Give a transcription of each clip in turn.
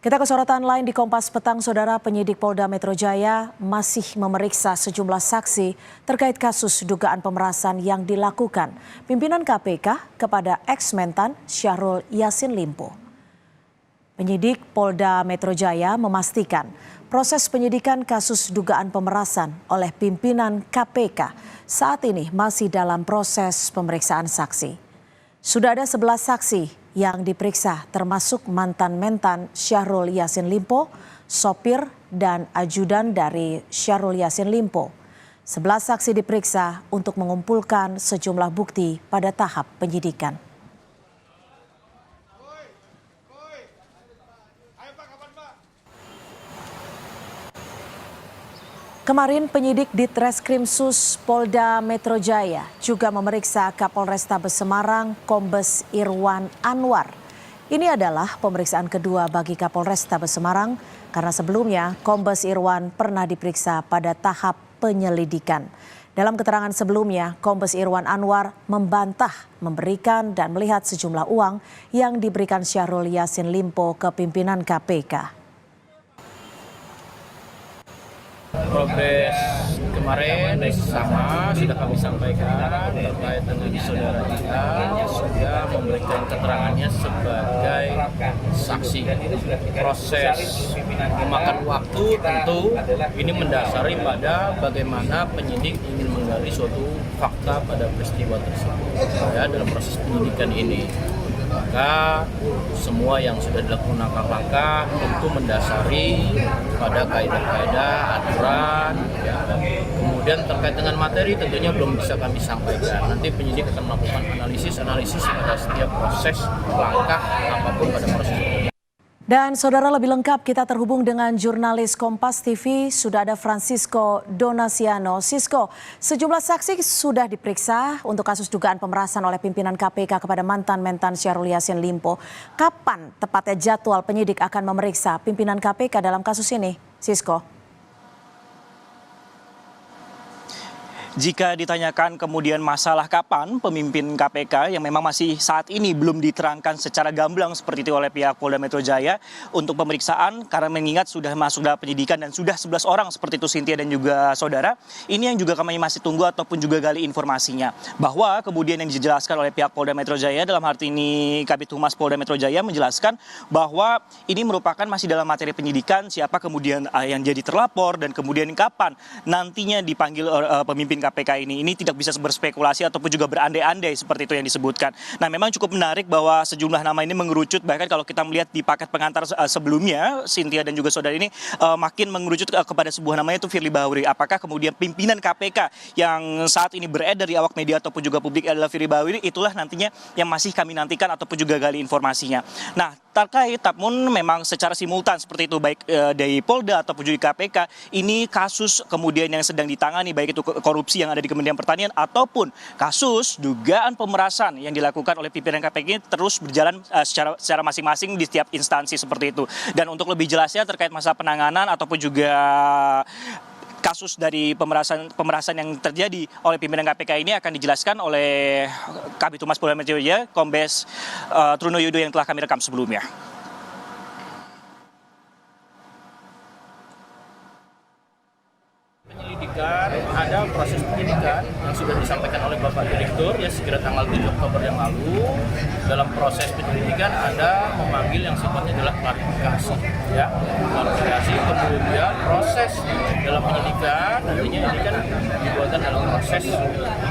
Kita ke sorotan lain di Kompas Petang, Saudara. Penyidik Polda Metro Jaya masih memeriksa sejumlah saksi terkait kasus dugaan pemerasan yang dilakukan pimpinan KPK kepada ex-mentan Syahrul Yassin Limpo. Penyidik Polda Metro Jaya memastikan proses penyidikan kasus dugaan pemerasan oleh pimpinan KPK saat ini masih dalam proses pemeriksaan saksi. Sudah ada 11 saksi yang diperiksa termasuk mantan-mentan Syahrul Yassin Limpo, sopir dan ajudan dari Syahrul Yassin Limpo. 11 saksi diperiksa untuk mengumpulkan sejumlah bukti pada tahap penyidikan. Kemarin penyidik Ditreskrimsus Polda Metro Jaya juga memeriksa Kapolrestabes Semarang Kombes Irwan Anwar. Ini adalah pemeriksaan kedua bagi Kapolrestabes Semarang karena sebelumnya Kombes Irwan pernah diperiksa pada tahap penyelidikan. Dalam keterangan sebelumnya, Kombes Irwan Anwar membantah memberikan dan melihat sejumlah uang yang diberikan Syahrul Yassin Limpo ke pimpinan KPK. Progres kemarin sama sudah kami sampaikan terkait dengan saudara kita yang sudah memberikan keterangannya sebagai saksi. Proses memakan waktu tentu ini mendasari pada bagaimana penyidik ingin menggali suatu fakta pada peristiwa tersebut ya, dalam proses penyidikan ini. Maka semua yang sudah dilakukan langkah-langkah tentu mendasari pada kaidah-kaidah aturan ya. Kemudian terkait dengan materi tentunya belum bisa kami sampaikan. Nanti penyidik akan melakukan analisis pada setiap proses langkah apapun pada proses ini. Dan saudara, lebih lengkap kita terhubung dengan jurnalis Kompas TV, sudah ada Francisco Donasiano. Sisko, sejumlah saksi sudah diperiksa untuk kasus dugaan pemerasan oleh pimpinan KPK kepada mantan-mentan Syahrul Yassin Limpo. Kapan tepatnya jadwal penyidik akan memeriksa pimpinan KPK dalam kasus ini, Sisko? Jika ditanyakan kemudian masalah kapan pemimpin KPK yang memang masih saat ini belum diterangkan secara gamblang seperti itu oleh pihak Polda Metro Jaya untuk pemeriksaan karena mengingat sudah masuk dalam penyidikan dan sudah 11 orang seperti itu Cynthia dan juga saudara. Ini yang juga kami masih tunggu ataupun juga gali informasinya. Bahwa kemudian yang dijelaskan oleh pihak Polda Metro Jaya dalam arti ini Kabid Humas Polda Metro Jaya menjelaskan bahwa ini merupakan masih dalam materi penyidikan siapa kemudian yang jadi terlapor dan kemudian kapan nantinya dipanggil pemimpin KPK ini tidak bisa berspekulasi ataupun juga berandai-andai seperti itu yang disebutkan. Nah, memang cukup menarik bahwa sejumlah nama ini mengerucut, bahkan kalau kita melihat di paket pengantar sebelumnya, Cynthia dan juga saudara ini makin mengerucut kepada sebuah namanya itu Firly Bahuri. Apakah kemudian pimpinan KPK yang saat ini beredar di awak media ataupun juga publik adalah Firly Bahuri, itulah nantinya yang masih kami nantikan ataupun juga gali informasinya. Nah, terkait namun memang secara simultan seperti itu baik dari Polda ataupun juga KPK, ini kasus kemudian yang sedang ditangani baik itu korupsi yang ada di Kementerian Pertanian ataupun kasus dugaan pemerasan yang dilakukan oleh pimpinan KPK ini terus berjalan secara masing-masing di setiap instansi seperti itu. Dan untuk lebih jelasnya terkait masa penanganan ataupun juga kasus dari pemerasan yang terjadi oleh pimpinan KPK ini akan dijelaskan oleh Kabid Humas Polda Metro Jaya, Kombes Trunoyodo yang telah kami rekam sebelumnya. Ada proses penyidikan yang sudah disampaikan oleh Bapak Direktur ya sekira tanggal 7 Oktober yang lalu. Dalam proses penyelidikan ada memanggil yang sifatnya adalah klarifikasi ya. Klarifikasi kemudian proses dalam penyidikan nantinya ini kan dibuatkan dalam proses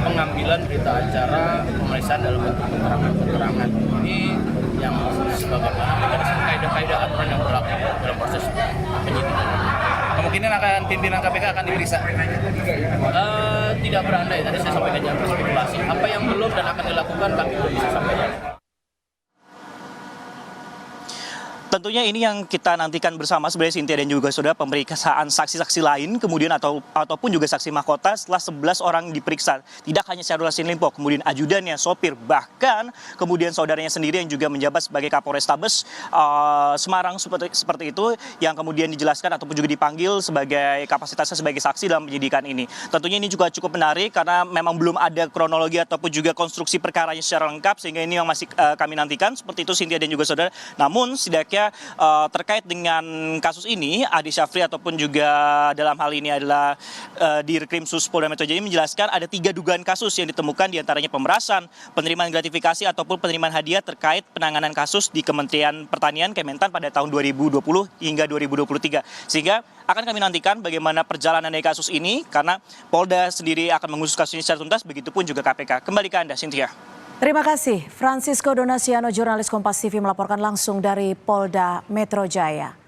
pengambilan berita acara pemeriksaan dalam bentuk keterangan ini yang sebagaimana mekanisme kaidah-kaidah aturan yang berlaku dalam proses penyidikan. Kemungkinan akan pimpinan KPK akan diperiksa? Tidak berandai, tadi saya sampaikan jangan berspekulasi. Apa yang belum dan akan dilakukan kami belum bisa sampaikan. Tentunya ini yang kita nantikan bersama sebenarnya Cynthia dan juga saudara, pemeriksaan saksi-saksi lain kemudian ataupun juga saksi mahkota setelah 11 orang diperiksa. Tidak hanya Syahrul Yassin Limpo, kemudian ajudannya, sopir, bahkan kemudian saudaranya sendiri yang juga menjabat sebagai Kapolrestabes Semarang seperti itu yang kemudian dijelaskan ataupun juga dipanggil sebagai kapasitasnya sebagai saksi dalam penyidikan ini. Tentunya ini juga cukup menarik karena memang belum ada kronologi ataupun juga konstruksi perkaranya secara lengkap sehingga ini yang masih kami nantikan seperti itu Cynthia dan juga saudara. Namun setidaknya terkait dengan kasus ini, Adi Syafri ataupun juga dalam hal ini adalah Dirkrimsus Polda Metro Jaya menjelaskan ada 3 dugaan kasus yang ditemukan, diantaranya pemerasan, penerimaan gratifikasi ataupun penerimaan hadiah terkait penanganan kasus di Kementerian Pertanian Kementan pada tahun 2020 hingga 2023. Sehingga akan kami nantikan bagaimana perjalanan dari kasus ini, karena Polda sendiri akan mengusut kasus ini secara tuntas, begitupun juga KPK. Kembali ke Anda, Cynthia. Terima kasih. Francisco Donasiano, jurnalis Kompas TV melaporkan langsung dari Polda Metro Jaya.